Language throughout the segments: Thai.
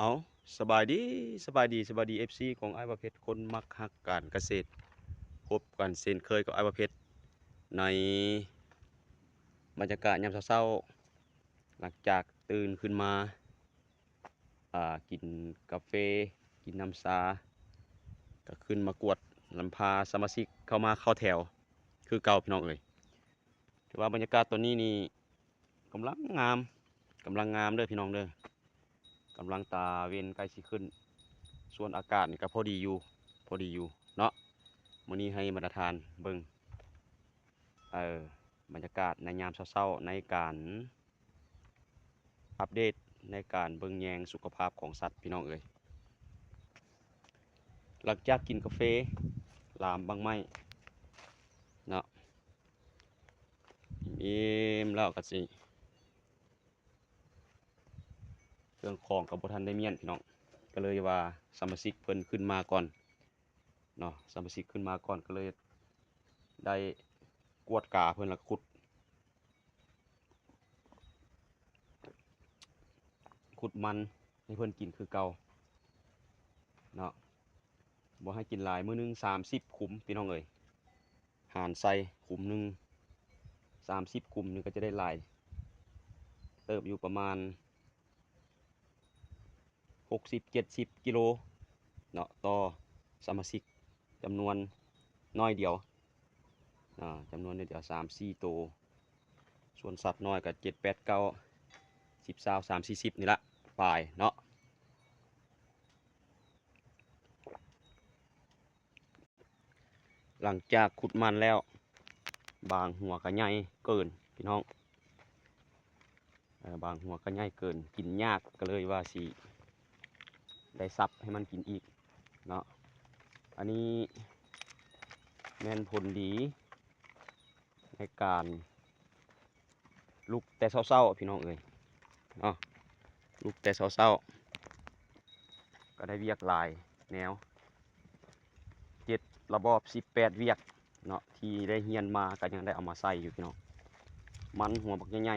เอาสบายดีสบายดีเอฟซีของไอ้ประเภทคนมักฮักการเกษตรพบกันเช่นเคยกับไอ้ประเภทในบรรยากาศยามเช้าๆหลังจากตื่นขึ้นมากินกาแฟกินน้ำชาก็ขึ้นมากวดลำพาสมาชิกเข้าแถวคือเก่าพี่น้องเอ่ยถือว่าบรรยากาศตัวนี้นี่กำลังงามกำลังงามเด้อพี่น้องเด้อกำลังตาเวนใกล้สิขึ้นส่วนอากาศนี่ก็พอดีอยู่เนาะมื้อนี้ให้มาตรฐานเบิ่งเอ่อบรรยากาศในยามเช้าๆในการอัปเดตในการเบิ่งแยงสุขภาพของสัตว์พี่น้องเอ๋ยหลังจากกินกาแฟลามบางไม้เนาะอิ่มแล้วก็สิเครื่องของกับบ่ทันได้เมียนพี่น้องก็เลยว่าสมาชิกเพิ่นขึ้นมาก่อนเนาะสมาชิกขึ้นมาก่อนก็เลยได้กวดกาเพิ่นแล้วก็ขุดมันให้เพิ่นกินคือเก่าเนาะบ่ให้กินหลายมื้อหนึง30ขุมพี่น้องเอ้ยหารใส่ขุมหนึง30ขุมนี่ก็จะได้หลายเติบอยู่ประมาณ60-70กิโลเนาะต่อสมาชิกจำนวนน้อยเดียวจำนวนน้อยเดียว3-4โตวส่วนสัตว์น้อยก็7 8 9 10 20 30 40นี่ละปลายเนาะหลังจากขุดมันแล้วบางหัวก็ใหญ่เกินพี่น้องบางหัวก็ใหญ่เกินกินยากก็เลยว่าสิได้ซับให้มันกินอีกเนาะอันนี้แม่นผลดีในการลุกแต่เศร้าๆพี่น้องเอ้ยเนาะลุกแต่เศร้าๆก็ได้เวียกหลายแนว7ระบอบ18เวียกเนาะที่ได้เฮียนมาก็ยังได้เอามาใส่อยู่พี่น้องมันหัวบักใหญ่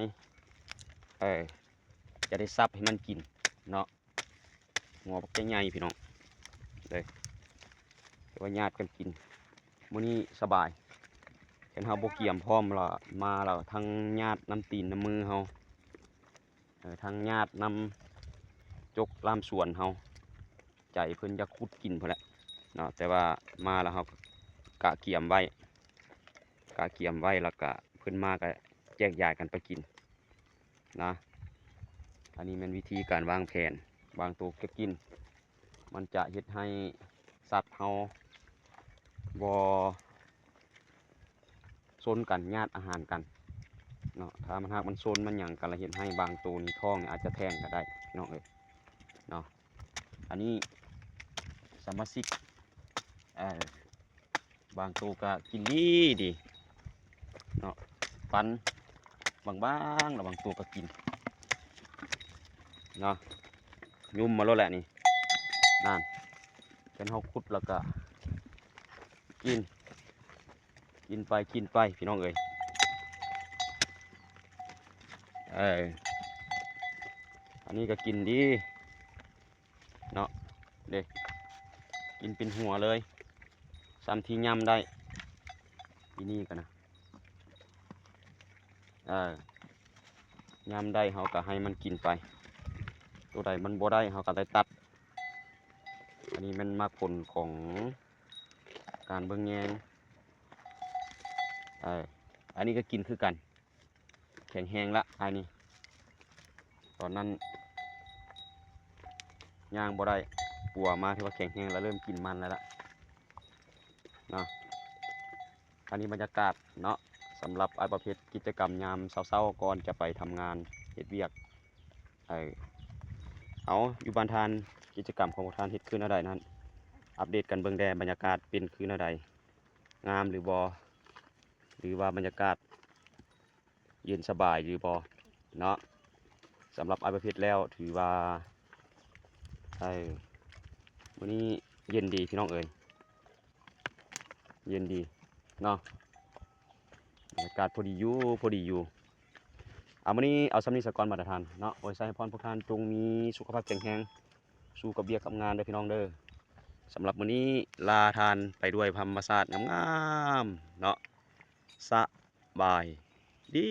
ๆจะได้ซับให้มันกินเนาะหัวบักใหญ่ๆพี่น้องเลยแต่ว่าญาติกันกินมื้อนี้สบายเห็นเฮาบ่เกี่ยมพร้อมแล้วมาแล้วทั้งญาติน้ำตีนน้ำมือเฮาทั้งญาตินำจกลามสวนเฮาใจเพิ่นจะขุดกินพุ่นแหละเนาะแต่ว่ามาแล้วเฮากะเกี่ยมไว้แล้วก็เพิ่นมาก็แยกย้ายกันไปกินนะอันนี้เป็นวิธีการวางแผนบางตัวก็กินมันจะเฮ็ดให้สัตว์เฮาบ่ซนกันญาติอาหารกันเนาะถ้ามันหากมันซนมันหยังกันละเฮ็ดให้บางตัวนี่ท้องนี่อาจจะแท้งก็ได้พี่น้องเอ้ยเนาะอันนี้สมาชิกเอ่อบางตัวก็กินดีเนาะฟันบางๆแล้วบางตัวก็กินเนาะยุ่มมาแล้วแหละนี่นั่นเป็นเฮาขุดแล้วก็กินไปพี่น้องเอ้ยอันนี้ก็กินดีเนาะเด็กกินเป็นหัวเลยซ้ำที่ย่ำได้ที่นี่กันนะย่ำได้เขาก็ให้มันกินไปตัวใดมันบ่ได้เขาก็ได้ตัดอันนี้มันมาผลของการเบิ่งแยงอันนี้ก็กินคือกันแข็งแห้งละอันนี้ตอนนั้นย่างบ่ได้ปัวมาที่ว่าแข็งแห้งแล้วเริ่มกินมันแล้วล่ะเนาะอันนี้บรรยากาศเนาะสำหรับไอ้ประเภทกิจกรรมยามเช้าๆก่อนจะไปทำงานเฮ็ดเวียกเอาอยู่บ้านทานกิจกรรมของทานเฮ็ดขึ้นอะไรนั้นอัปเดตกันเบิ่งแดบรรยากาศเป็นคืนอะไรงามหรือบอหรือว่าบรรยากาศเย็นสบายหรือบอเนาะสำหรับไอ้ประเภทแล้วถือว่าวันนี้เย็นดีพี่น้องเอ๋ยเย็นดีเนาะบรรยากาศพอดีอยู่เอาวันนี้เอาสำนีสกรมาตรฐานเนาะโอ้ยใส่ให้พรพวกท่านจงมีสุขภาพแข็งแรง สู้กับเบียกกับงานเด้อพี่น้องเด้อสำหรับมื้อนี้ลาทานไปด้วยธรรมชาติงามๆเนาะสบายดี